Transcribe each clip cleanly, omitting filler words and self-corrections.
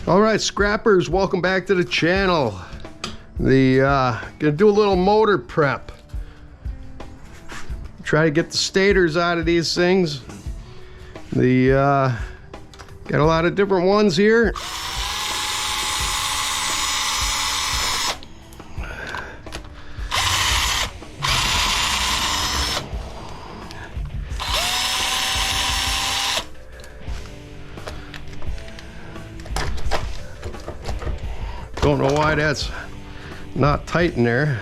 All right, scrappers, welcome back to the channel. Gonna do a little motor prep. Try to get the stators out of these things. Got a lot of different ones here. Don't know why that's not tight in there.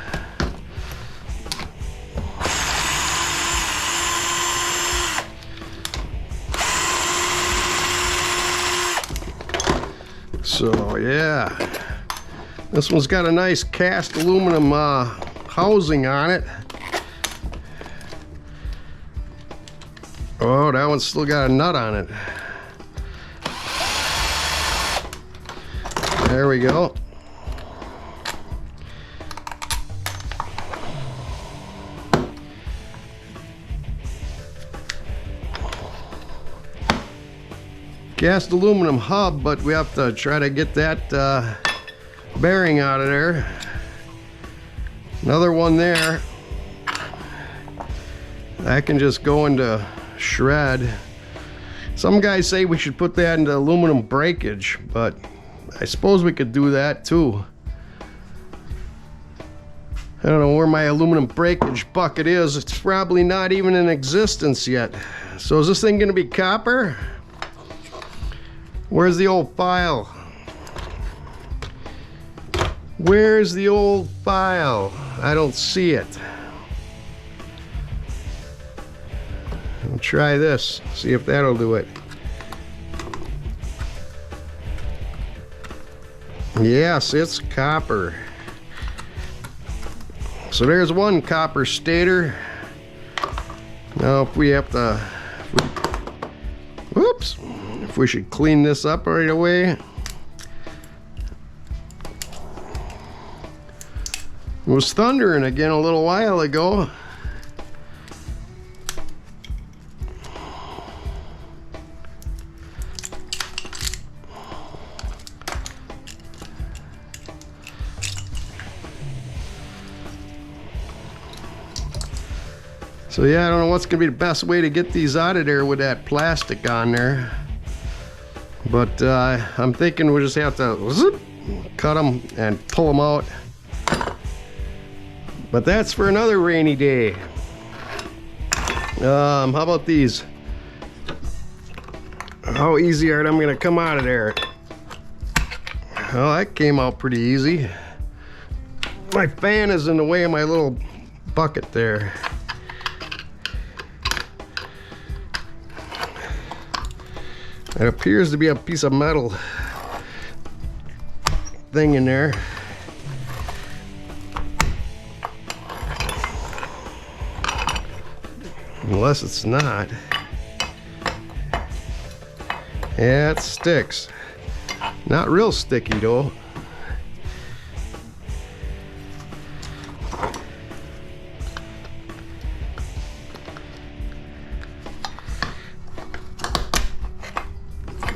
So yeah, this one's got a nice cast aluminum housing on it. Oh, that one's still got a nut on it. There we go. Cast aluminum hub, but we have to try to get that bearing out of there. Another one there. That can just go into shred. Some guys say we should put that into aluminum breakage, but I suppose we could do that too. I don't know where my aluminum breakage bucket is. It's probably not even in existence yet. So is this thing gonna be copper? Where's the old file? Where's the old file? I don't see it. I'll try this, see if that'll do it. Yes, it's copper. So there's one copper stator. Now if we have to, whoops. If we should clean this up right away. It was thundering again a little while ago. So yeah, I don't know what's gonna be the best way to get these out of there with that plastic on there. But I'm thinking we'll just have to zip, cut them and pull them out. But that's for another rainy day. How about these? How easy are them gonna come out of there? Well, that came out pretty easy. My fan is in the way of my little bucket there. It appears to be a piece of metal thing in there. Unless it's not. Yeah, it sticks. Not real sticky though.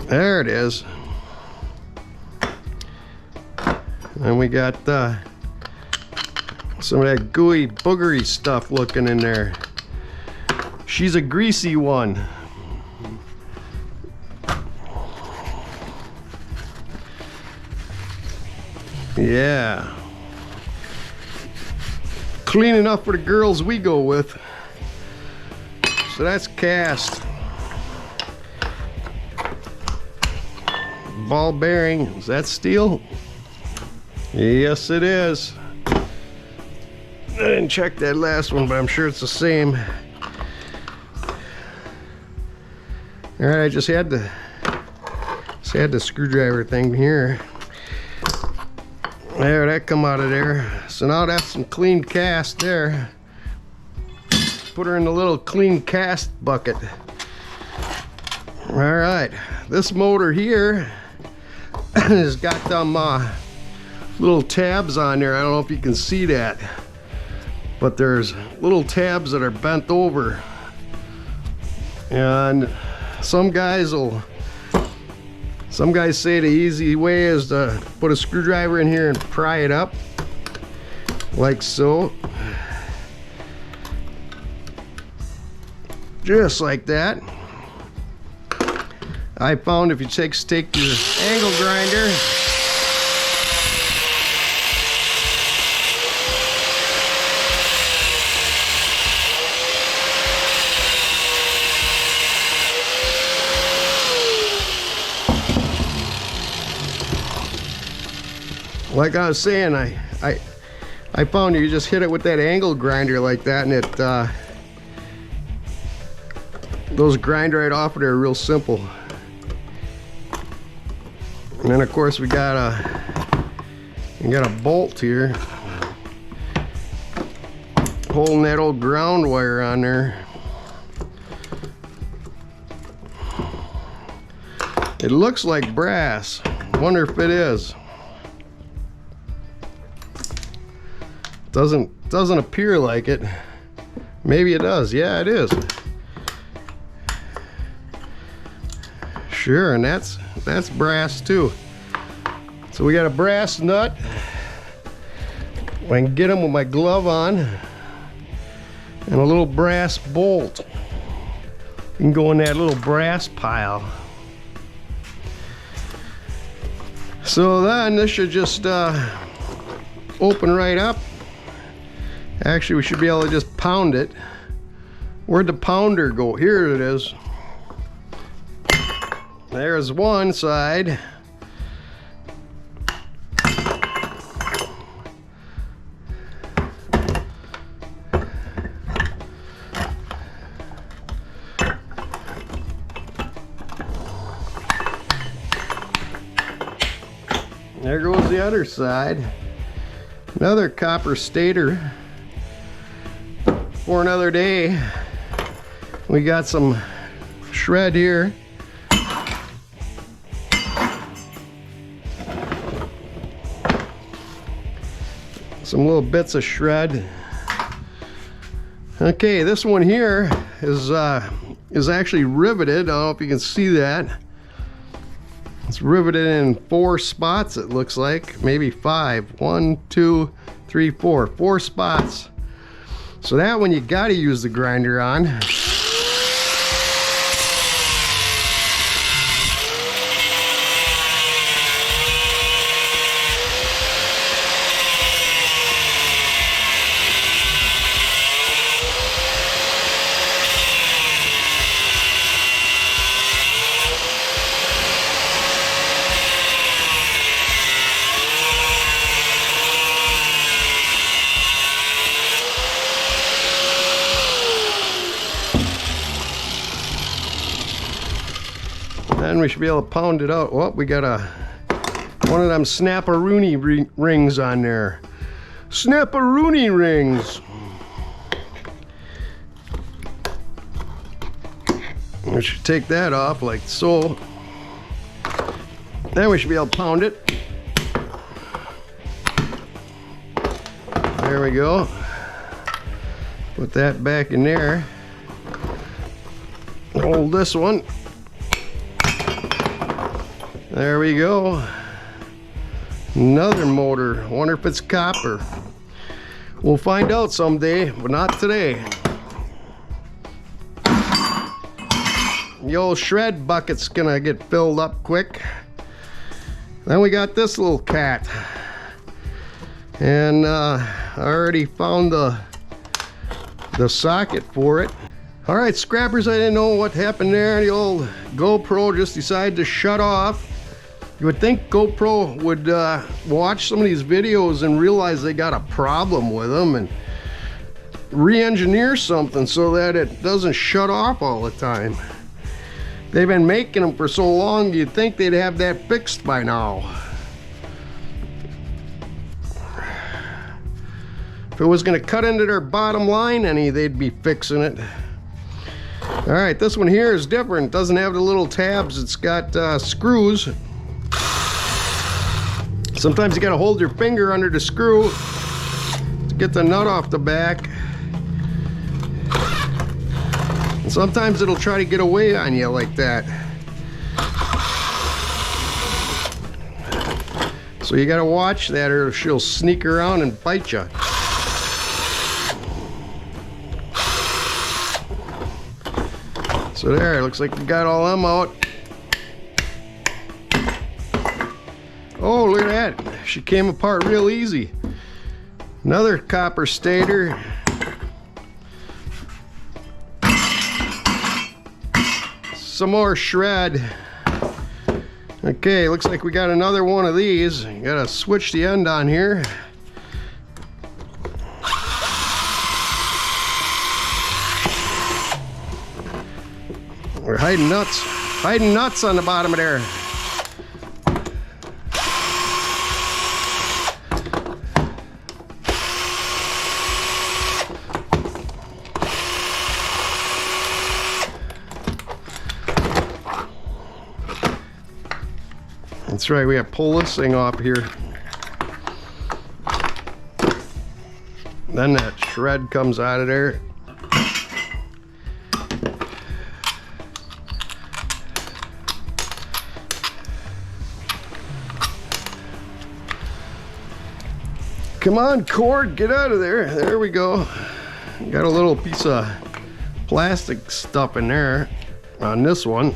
There it is. And we got some of that gooey, boogery stuff looking in there. She's a greasy one. Yeah. Clean enough for the girls we go with. So that's cast. Ball bearing, is that steel? Yes, it is. I didn't check that last one, but I'm sure it's the same. All right, I just had the screwdriver thing here. There, that come out of there. So now that's some clean cast there. Put her in the little clean cast bucket. All right, this motor here has got them little tabs on there. I don't know if you can see that, but there's little tabs that are bent over, and some guys will Some guys say the easy way is to put a screwdriver in here and pry it up, like so. Just like that. I found if you take your angle grinder, like I was saying, I found you just hit it with that angle grinder like that, and it those grind right off of there real simple. And then of course we got a bolt here holding that old ground wire on there. It looks like brass. Wonder if it is. Doesn't appear like it. Maybe it does. Yeah, it is. Sure, and that's brass too. So we got a brass nut. I can get them with my glove on, and a little brass bolt. You can go in that little brass pile. So then this should just open right up. Actually, we should be able to just pound it. Where'd the pounder go? Here it is. There's one side. There goes the other side. Another copper stator for another day. We got some shred here. Some little bits of shred. Okay, this one here is actually riveted. I don't know if you can see that. It's riveted in 4 spots, it looks like. Maybe 5. 1, 2, 3, 4. 4 spots. So that one you gotta use the grinder on. Then we should be able to pound it out. Oh, we got one of them snap-a-rooney rings on there. Snap-a-rooney rings. We should take that off like so. Then we should be able to pound it. There we go. Put that back in there. Hold this one. There we go. Another motor. Wonder if it's copper. We'll find out someday, but not today. The old shred bucket's gonna get filled up quick. Then we got this little cat. And I already found the socket for it. Alright, scrappers, I didn't know what happened there. The old GoPro just decided to shut off. You would think GoPro would watch some of these videos and realize they got a problem with them and re-engineer something so that it doesn't shut off all the time. They've been making them for so long, you'd think they'd have that fixed by now. If it was going to cut into their bottom line any, they'd be fixing it. Alright, this one here is different. It doesn't have the little tabs. It's got screws. Sometimes you got to hold your finger under the screw to get the nut off the back. And sometimes it'll try to get away on you like that. So you gotta watch that or she'll sneak around and bite you. So there, looks like we got all them out. Oh, look at that. She came apart real easy. Another copper stator. Some more shred. Okay, looks like we got another one of these. You gotta switch the end on here. We're hiding nuts on the bottom of there. That's right, we have to pull this thing off here. Then that shred comes out of there. Come on, cord, get out of there. There we go. Got a little piece of plastic stuff in there on this one.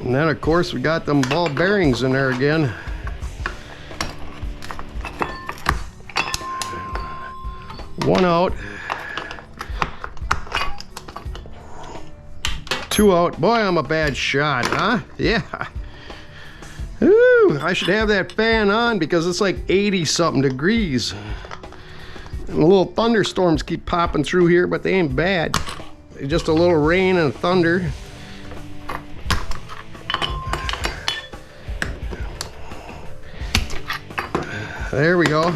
And then of course we got them ball bearings in there again. One out. Two out. Boy, I'm a bad shot, huh? Yeah. Ooh, I should have that fan on because it's like 80 something degrees. And the little thunderstorms keep popping through here, but they ain't bad. They're just a little rain and thunder. There we go.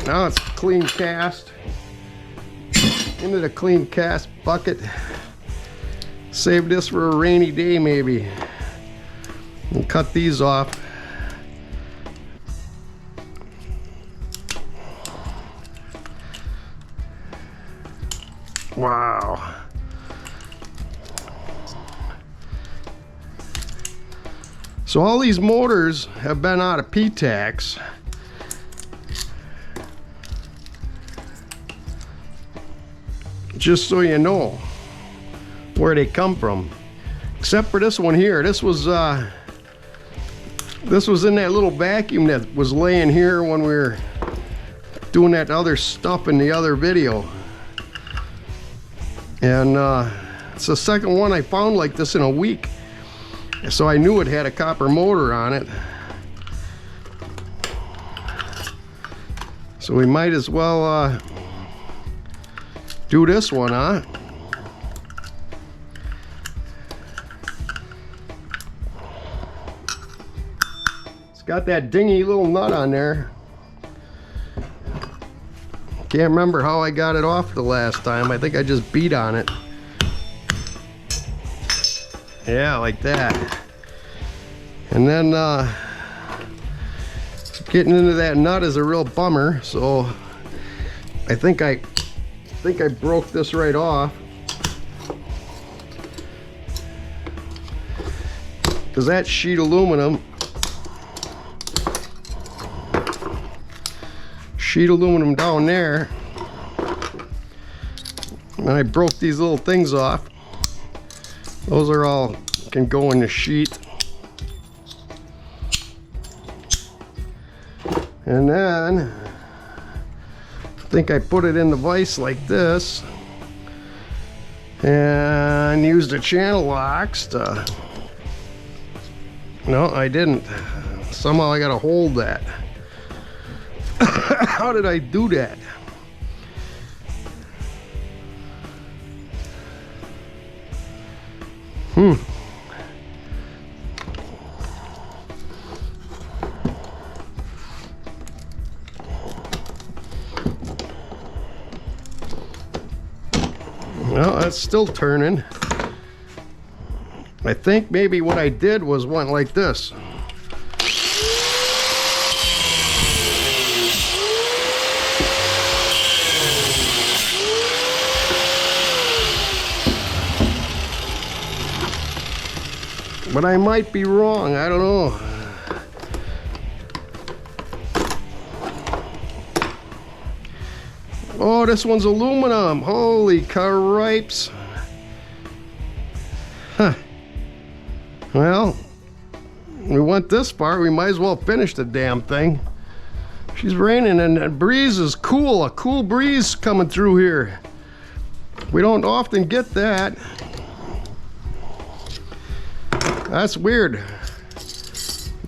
Now it's clean cast. Into the clean cast bucket. Save this for a rainy day maybe. And cut these off. Wow. So all these motors have been out of P-Tax. Just so you know where they come from. Except for this one here. This was in that little vacuum that was laying here when we were doing that other stuff in the other video. And it's the second one I found like this in a week. So I knew it had a copper motor on it. So we might as well do this one, huh? It's got that dingy little nut on there. Can't remember how I got it off the last time. I think I just beat on it. Yeah, like that. And then getting into that nut is a real bummer, so I think I broke this right off. Because that sheet aluminum down there, and I broke these little things off. Those are all can go in the sheet. And then I think I put it in the vise like this and used the channel locks to, no, I didn't. Somehow I gotta hold that. How did I do that? Well, that's still turning. I think maybe what I did was went like this. but I might be wrong. I don't know. Oh, this one's aluminum. Holy cripes. Huh. Well, we went this far, we might as well finish the damn thing. She's raining and the breeze is cool. A cool breeze coming through here. We don't often get that. That's weird.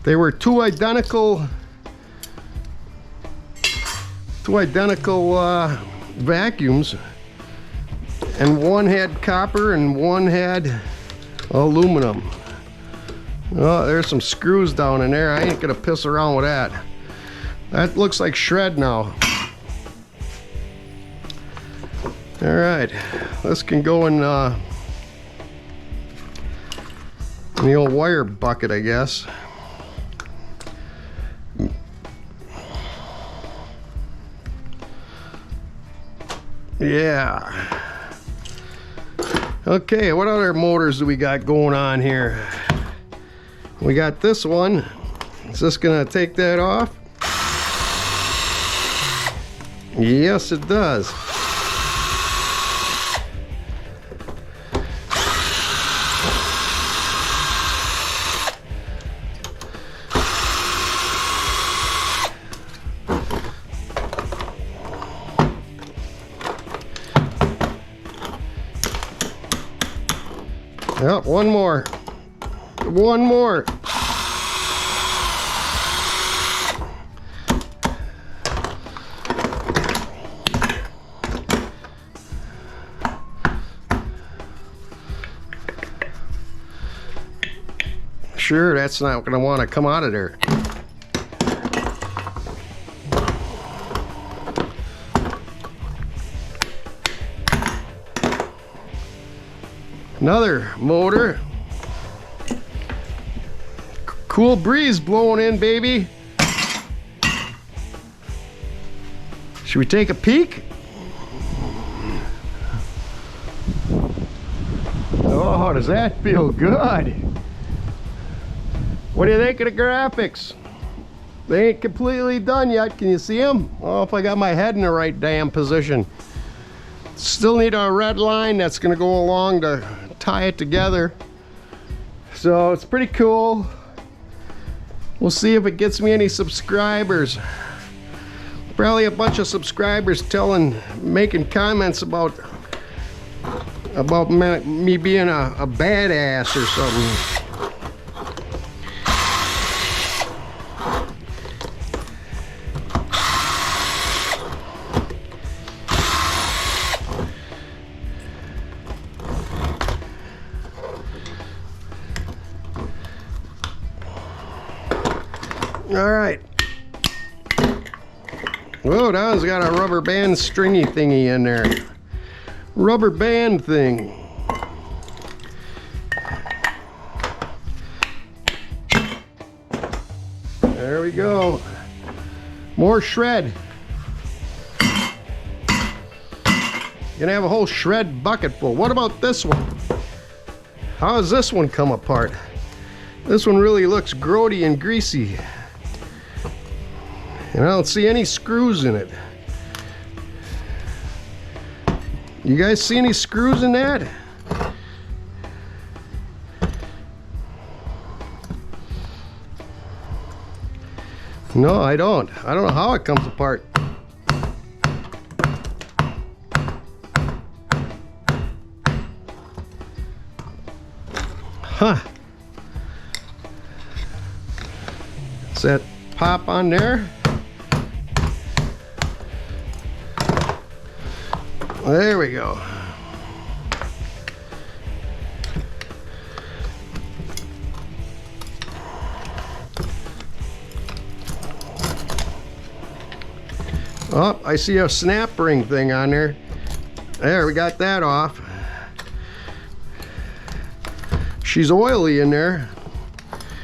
They were two identical vacuums, and one had copper and one had aluminum. Oh, there's some screws down in there. I ain't gonna piss around with that. That looks like shred now. All right, this can go in the old wire bucket, I guess. Yeah. Okay, what other motors do we got going on here? We got this one. Is this gonna take that off? Yes, it does. Yep, one more. One more. Sure, that's not going to want to come out of there. Another motor. Cool breeze blowing in, baby. Should we take a peek? Oh, does that feel good? What do you think of the graphics? They ain't completely done yet. Can you see them? Oh, if I got my head in the right damn position. Still need a red line that's gonna go along to tie it together. So it's pretty cool. We'll see if it gets me any subscribers. Probably a bunch of subscribers making comments about me being a badass or something. All right. Whoa, that one's got a rubber band stringy thingy in there. Rubber band thing. There we go. More shred. Gonna have a whole shred bucket full. What about this one? How does this one come apart? This one really looks grody and greasy. And I don't see any screws in it. You guys see any screws in that? No, I don't. I don't know how it comes apart. Huh. Does that pop on there? There we go. Oh, I see a snap ring thing on there. There, we got that off. She's oily in there.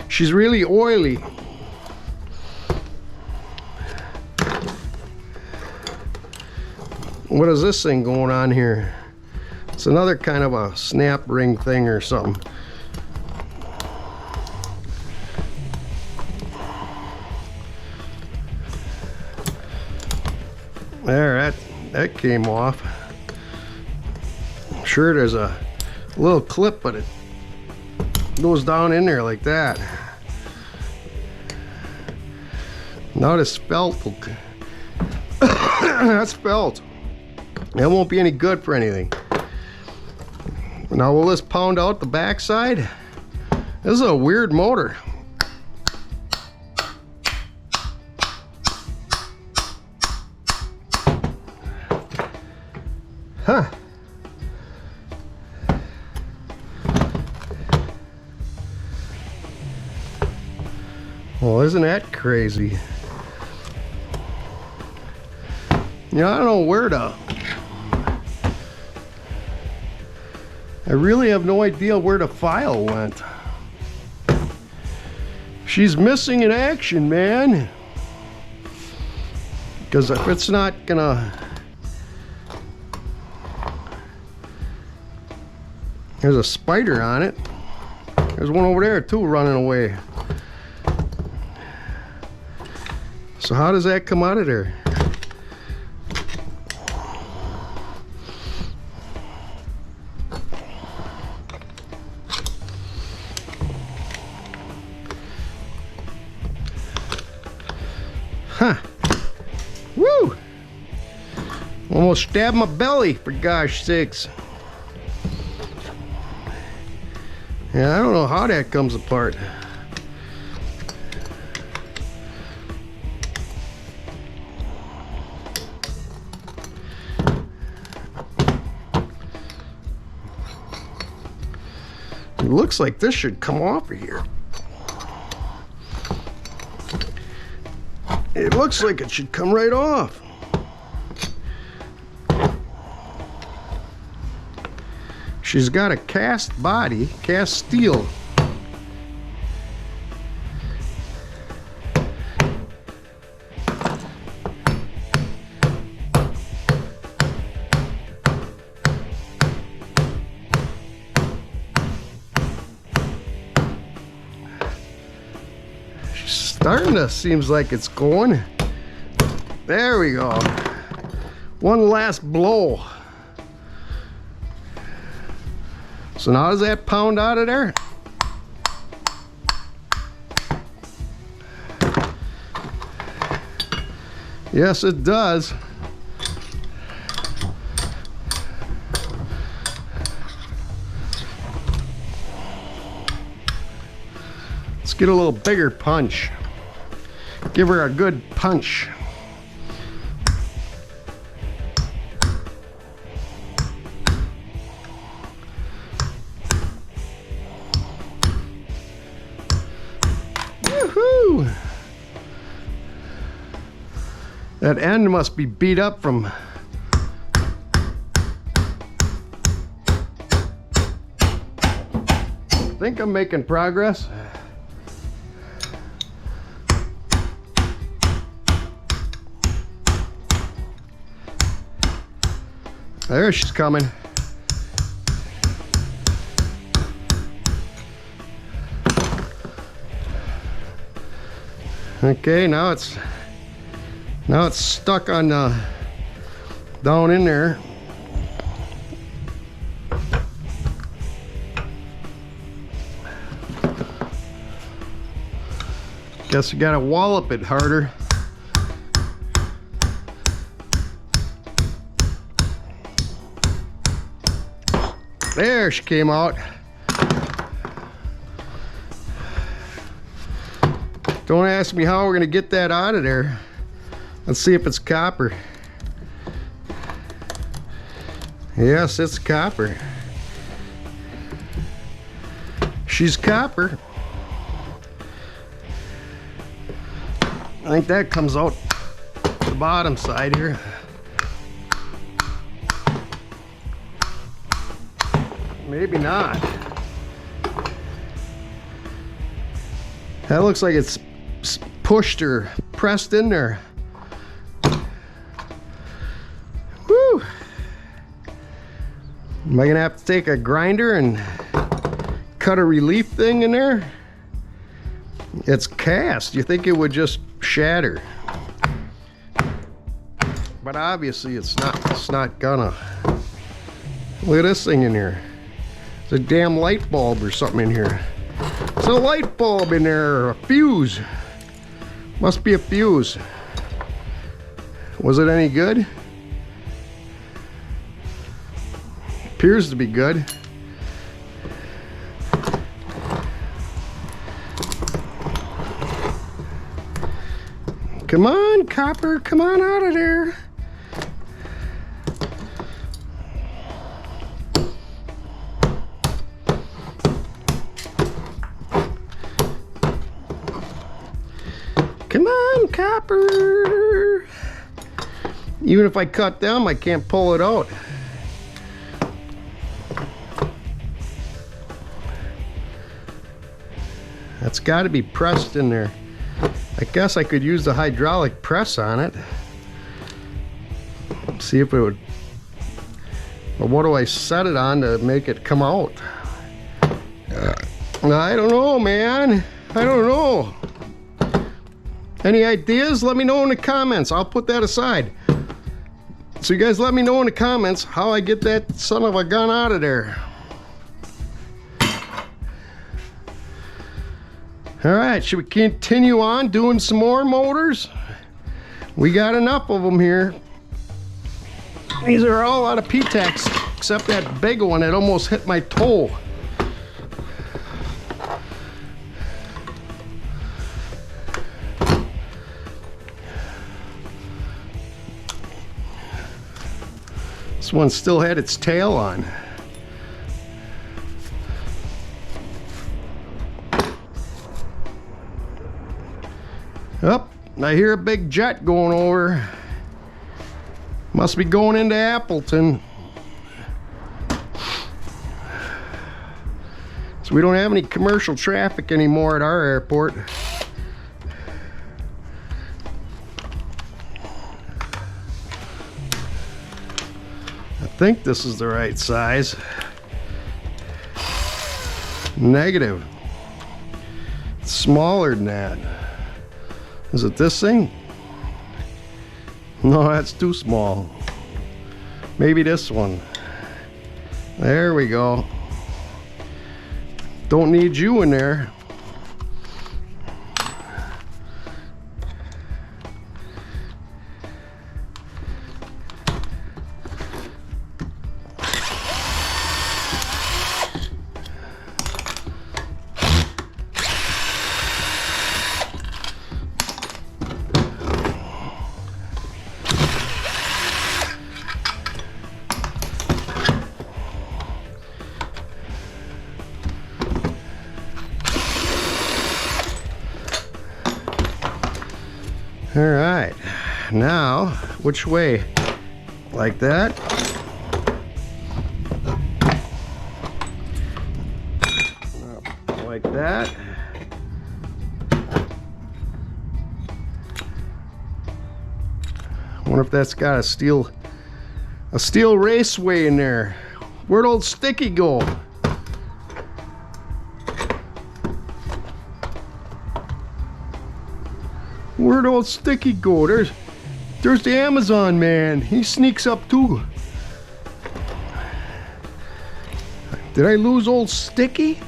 She's really oily. What is this thing going on here? It's another kind of a snap ring thing or something. There, that came off. I'm sure there's a little clip, but it goes down in there like that. Now this felt will that's felt. That won't be any good for anything. Now will this pound out the backside? This is a weird motor. Huh. Well, isn't that crazy? You know, I don't know where to... I really have no idea where the file went. She's missing in action, man. Because if it's not gonna... There's a spider on it. There's one over there too running away. So how does that come out of there? Huh. Woo! Almost stabbed my belly, for gosh sakes. Yeah, I don't know how that comes apart. It looks like this should come off of here. It looks like it should come right off. She's got a cast body, cast steel. Starting to seems like it's going. There we go. One last blow. So now does that pound out of there? Yes, it does. Let's get a little bigger punch. Give her a good punch. Woohoo! That end must be beat up from... I think I'm making progress. There she's coming. Okay, now it's stuck on down in there. Guess you gotta wallop it harder. There she came out. Don't ask me how we're gonna get that out of there. Let's see if it's copper. Yes, it's copper. She's copper. I think that comes out the bottom side here. Maybe not. That looks like it's pushed or pressed in there. Woo! Am I gonna have to take a grinder and cut a relief thing in there? It's cast. You think it would just shatter. But but obviously it's not gonna. Look at this thing in here. It's a damn light bulb or something in here. It's a light bulb in there, a fuse. Must be a fuse. Was it any good? Appears to be good. Come on, copper, come on out of there. Come on, copper. Even if I cut them, I can't pull it out. That's got to be pressed in there. I guess I could use the hydraulic press on it. See if it would. Or what do I set it on to make it come out? I don't know, man. I don't know. Any ideas? Let me know in the comments. I'll put that aside. So you guys let me know in the comments how I get that son of a gun out of there. All right, should we continue on doing some more motors? We got enough of them here. These are all out of P-Tex, except that big one that almost hit my toe. This one still had its tail on. Up, I hear a big jet going over. Must be going into Appleton. So we don't have any commercial traffic anymore at our airport. I think this is the right size. Negative. It's smaller than that. Is it this thing? No, that's too small. Maybe this one. There we go. Don't need you in there. All right, now which way? Like that? Like that? I wonder if that's got a steel raceway in there. Where'd old Sticky go? Where'd old Sticky go? There's the Amazon man. He sneaks up too. Did I lose old Sticky?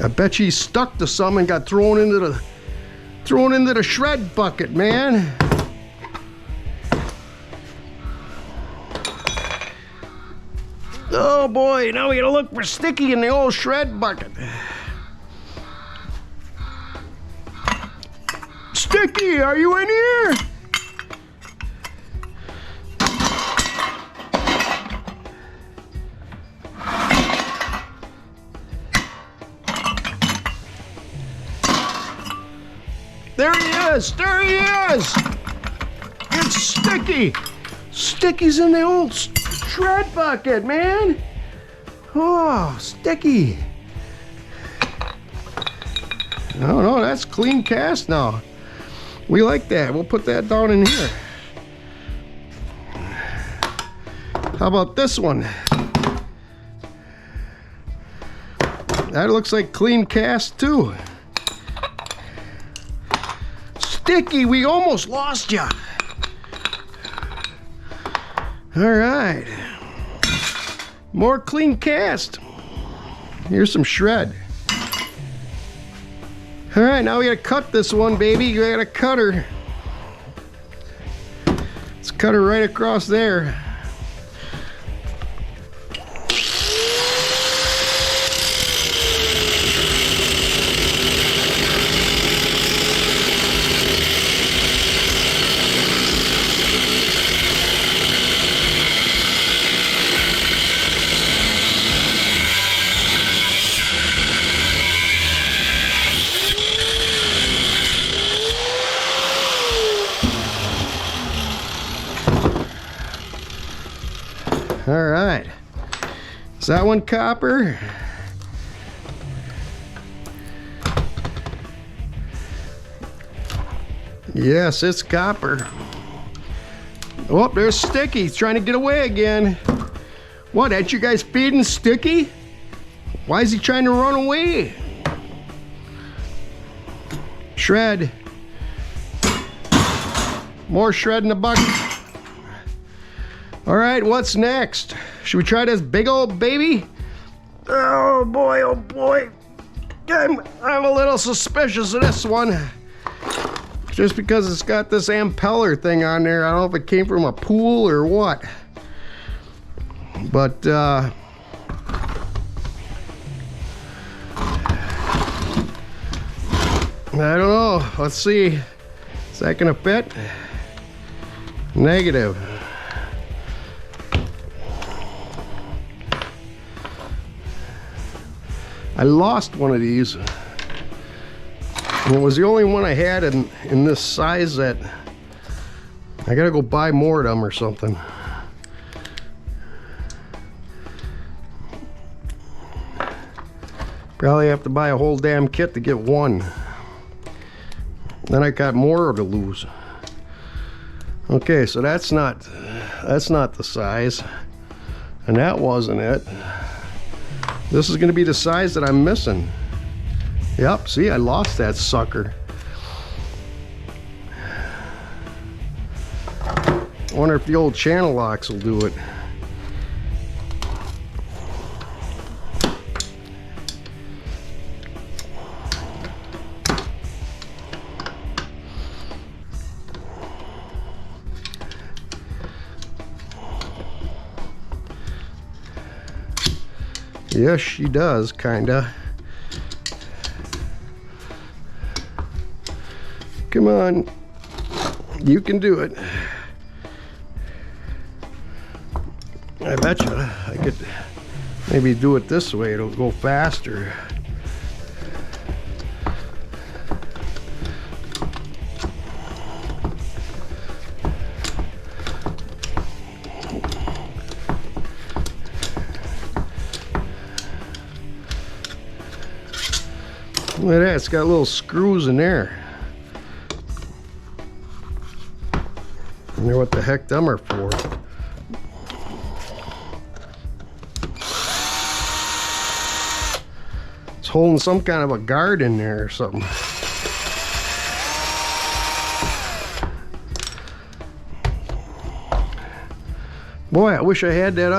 I bet he's stuck to some and got thrown into the shred bucket, man. Oh boy, now we gotta look for Sticky in the old shred bucket. Sticky, are you in here? There he is! There he is! It's Sticky! Sticky's in the old shred bucket, man! Oh, Sticky! Oh no, that's clean cast now. We like that. We'll put that down in here. How about this one? That looks like clean cast too. sticky. We almost lost you. All right. More clean cast. Here's some shred. All right, now we gotta cut this one, baby. You gotta cut her. Let's cut her right across there. All right, is that one copper? Yes, it's copper. Oh, there's Sticky. He's trying to get away again. What, ain't you guys feeding Sticky? Why is he trying to run away? Shred. More shred in the bucket. All right, what's next? Should we try this big old baby? Oh boy, oh boy. I'm a little suspicious of this one. Just because it's got this impeller thing on there. I don't know if it came from a pool or what. But, I don't know. Let's see. Is that gonna fit? Negative. I lost one of these, and it was the only one I had in this size that I gotta go buy more of them or something. Probably have to buy a whole damn kit to get one. Then I got more to lose. Okay, so that's not the size, and that wasn't it. This is going to be the size that I'm missing. Yep, see, I lost that sucker. I wonder if the old channel locks will do it. Yes, she does, kinda. Come on, you can do it. I bet you I could maybe do it this way, it'll go faster. Look at that, it's got little screws in there. I wonder what the heck them are for. It's holding some kind of a guard in there or something. Boy, I wish I had that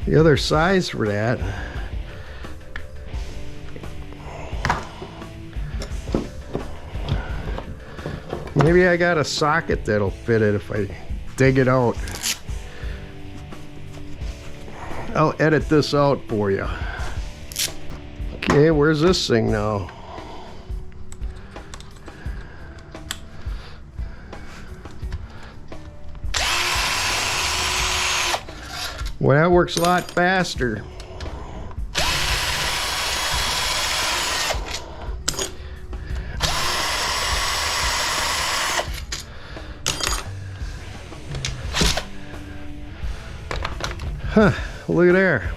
the other size for that. Maybe I got a socket that'll fit it if I dig it out. I'll edit this out for you. Okay, where's this thing now? Well, that works a lot faster. Huh, look at there.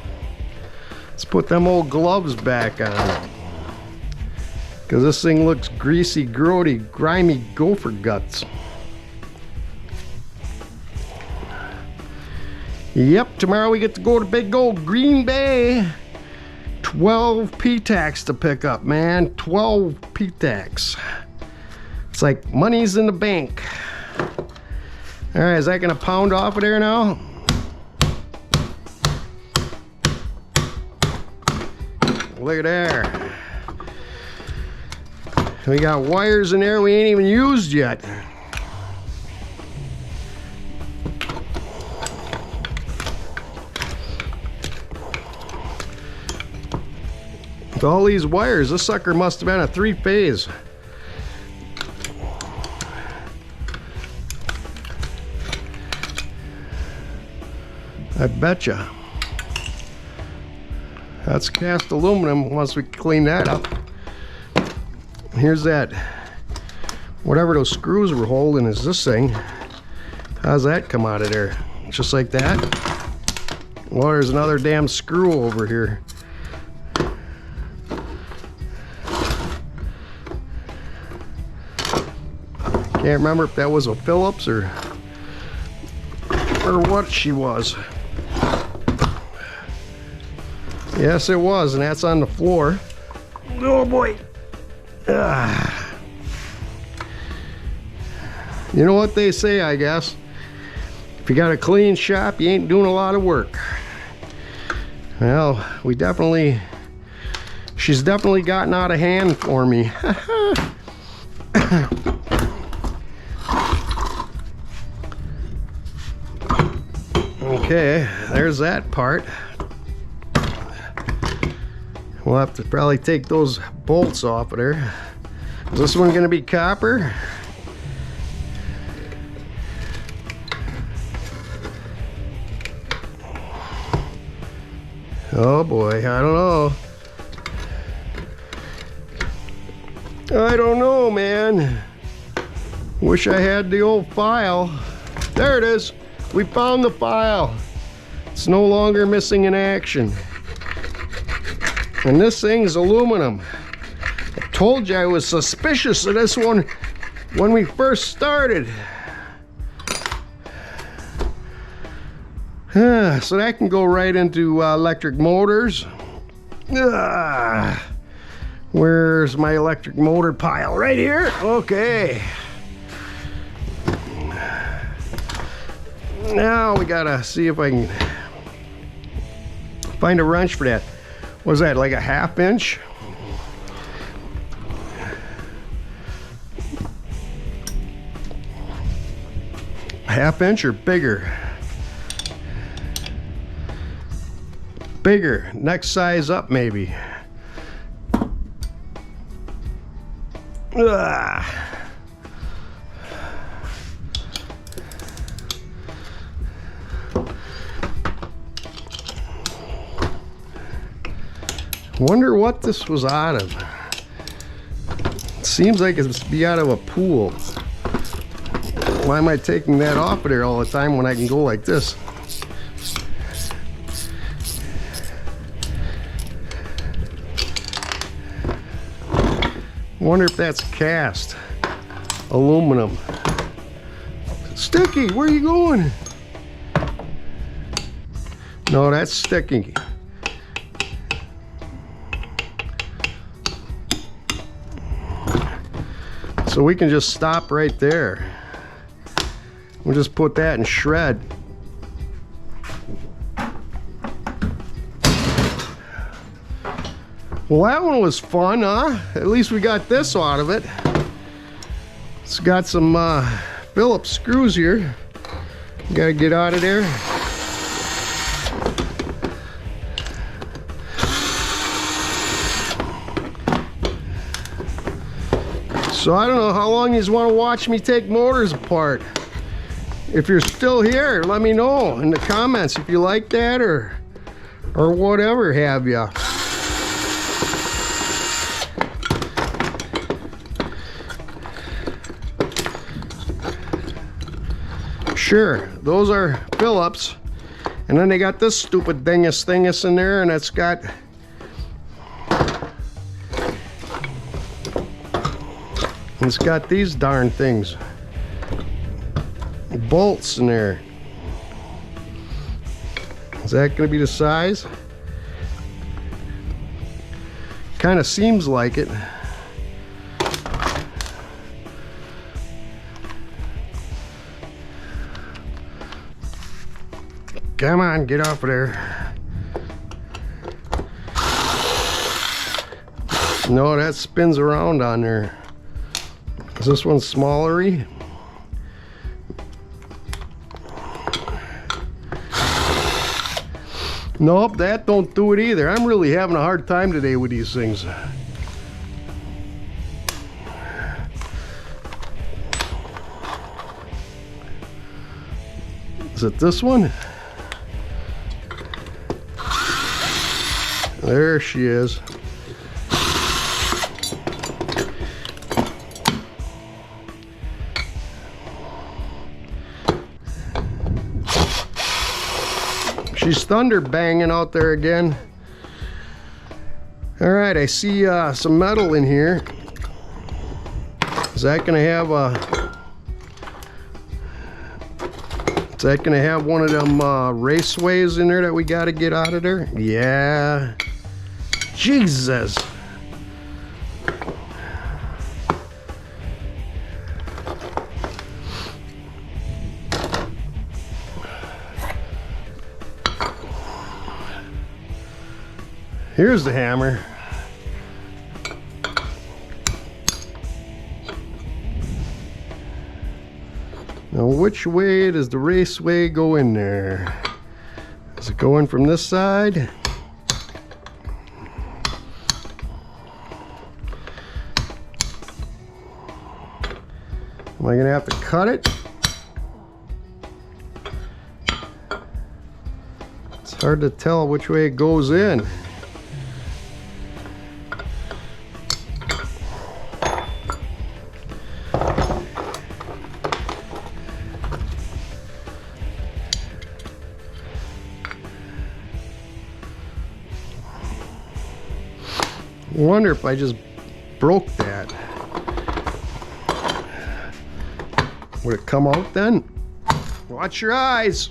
Let's put them old gloves back on. Because this thing looks greasy, grody, grimy gopher guts. Yep, tomorrow we get to go to big old Green Bay. 12 P-tacks to pick up, man. 12 P-tacks. It's like money's in the bank. All right, is that gonna pound off of there now? Look at there. We got wires in there we ain't even used yet. With all these wires, this sucker must have been a 3-phase. I betcha. That's cast aluminum once we clean that up. Here's that, whatever those screws were holding is this thing. How's that come out of there? Just like that? Well, there's another damn screw over here. Can't remember if that was a Phillips or what she was. Yes, it was, and that's on the floor. Oh boy. You know what they say, I guess. If you got a clean shop, you ain't doing a lot of work. Well, she's definitely gotten out of hand for me. Okay, there's that part. We'll have to probably take those bolts off of there. Is this one gonna be copper? Oh boy, I don't know. I don't know, man. Wish I had the old file. There it is. We found the file. It's no longer missing in action. And this thing's aluminum. I told you I was suspicious of this one when we first started. So that can go right into electric motors. Where's my electric motor pile? Right here? Okay. Now we gotta see if I can find a wrench for that. Was that like a 1/2 inch? A 1/2 inch or bigger? Bigger, next size up maybe. Wonder what this was out of. It seems like it's be out of a pool. Why am I taking that off of there all the time when I can go like this? Wonder if that's cast aluminum. Sticky, where are you going? No, that's sticky. So we can just stop right there. We'll just put that in shred. Well, that one was fun, huh? At least we got this out of it. It's got some Phillips screws here. Gotta get out of there. So I don't know how long you want to watch me take motors apart. If you're still here, let me know in the comments if you like that or whatever have ya. Sure, those are Phillips, and then they got this stupid dingus in there, and it's got these darn things, bolts in there. Is that going to be the size? kind of seems like it. Come on, get off of there. No, that spins around on there. Is this one smallery? Nope, that don't do it either. I'm really having a hard time today with these things. Is it this one? There she is. She's thunder banging out there again. All right, I see some metal in here. Is that gonna have one of them raceways in there that we gotta get out of there? Yeah. Jesus. Here's the hammer. Now, which way does the raceway go in there? Is it going from this side? Am I gonna have to cut it? It's hard to tell which way it goes in. I wonder if I just broke that. Would it come out then? Watch your eyes.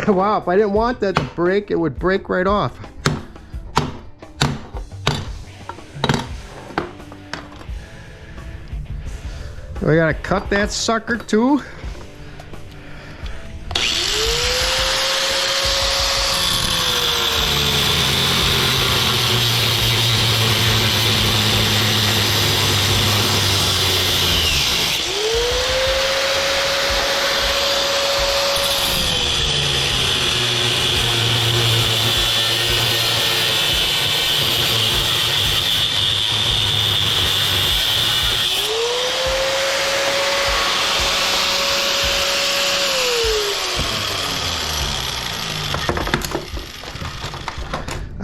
Wow, if I didn't want that to break, it would break right off. I gotta cut that sucker too.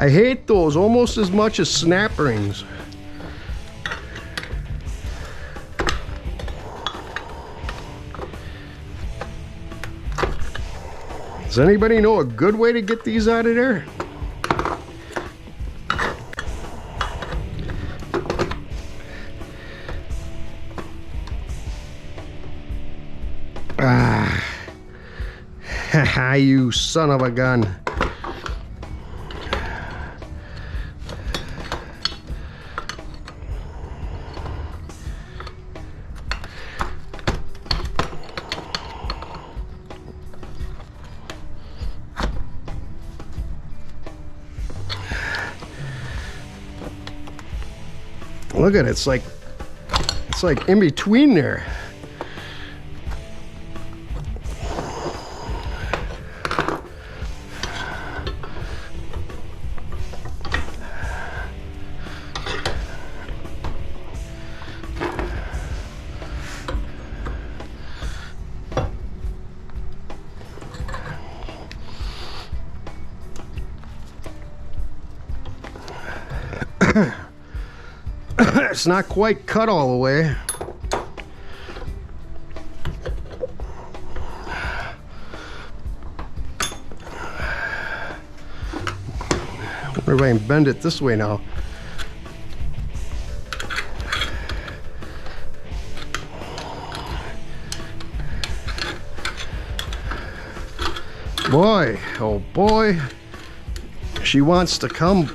I hate those almost as much as snap rings. Does anybody know a good way to get these out of there? Ah, haha, you son of a gun. Look at it, it's like in between there. It's not quite cut all the way. I wonder if I can bend it this way now. Boy, oh boy, she wants to come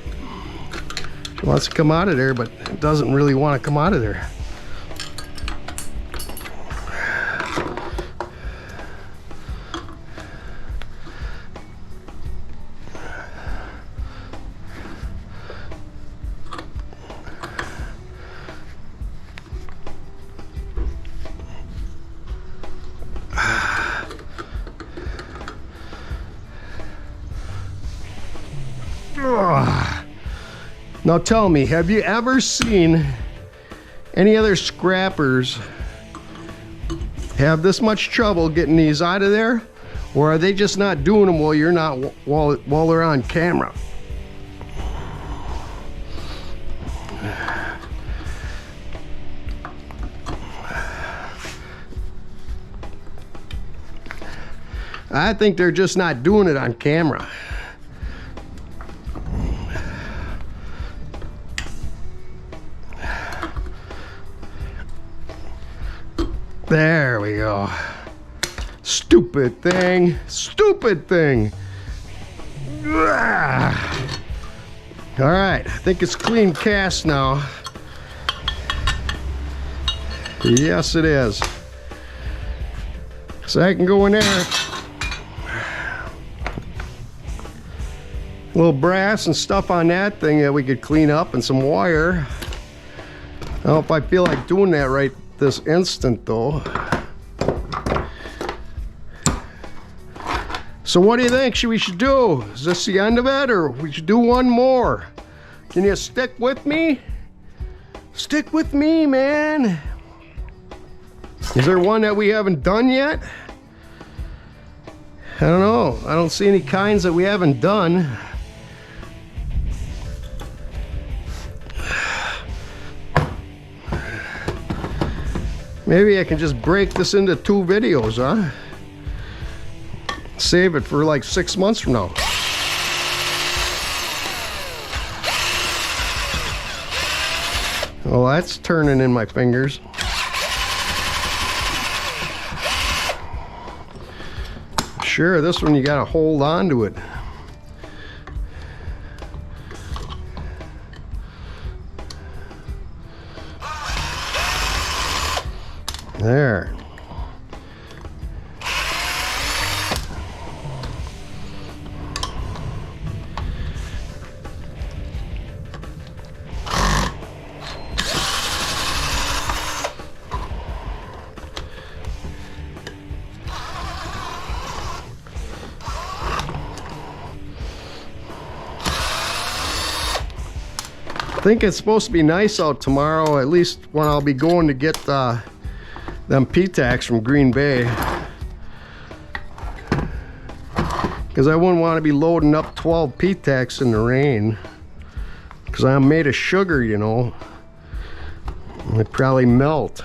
out of there, but doesn't really want to come out of there. Now tell me, have you ever seen any other scrappers have this much trouble getting these out of there? Or are they just not doing them while you're not, while they're on camera? I think they're just not doing it on camera. There we go. Stupid thing. Stupid thing. Alright, I think it's clean cast now. Yes, it is. So I can go in there. A little brass and stuff on that thing that we could clean up, and some wire. I don't know if I feel like doing that right this instant though. So what do you think we should do? Is this the end of it, or we should do one more? Can you stick with me? Stick with me, man. Is there one that we haven't done yet? I don't know. I don't see any kinds that we haven't done. Maybe I can just break this into 2 videos, huh? Save it for like 6 months from now. Well, that's turning in my fingers. Sure, this one you gotta hold on to it. There. I think it's supposed to be nice out tomorrow, at least when I'll be going to get them P-tacks from Green Bay, because I wouldn't want to be loading up 12 P-tacks in the rain, because I'm made of sugar, you know. They'd probably melt.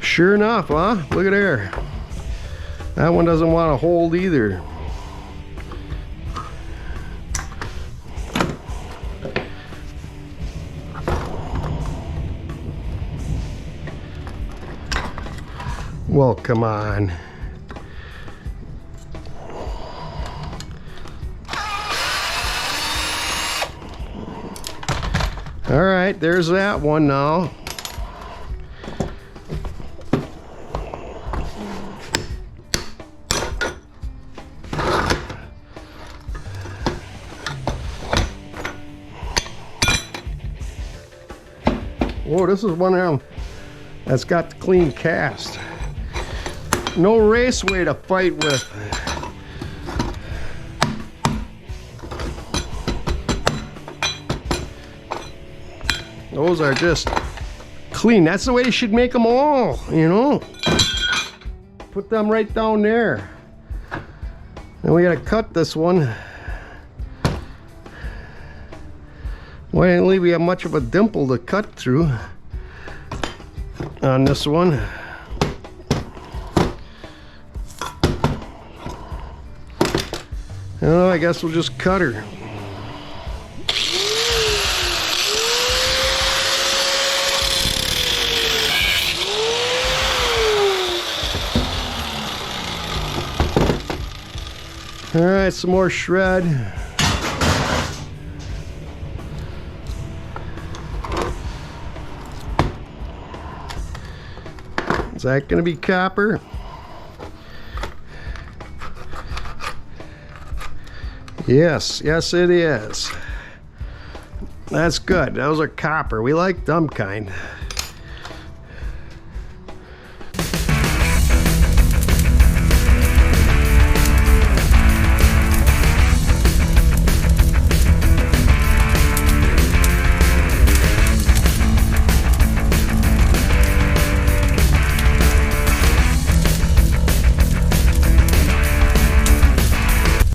Sure enough, huh? Look at there. That one doesn't want to hold either. Well, come on. All right, there's that one now. Whoa, this is one of them that's got the clean cast. No raceway to fight with. Those are just clean. That's the way you should make them all, you know. Put them right down there. Then we gotta cut this one. Why didn't we have much of a dimple to cut through on this one? Oh, I guess we'll just cut her. All right, some more shred. Is that going to be copper? Yes, yes it is. That's good. Those are copper. We like them kind.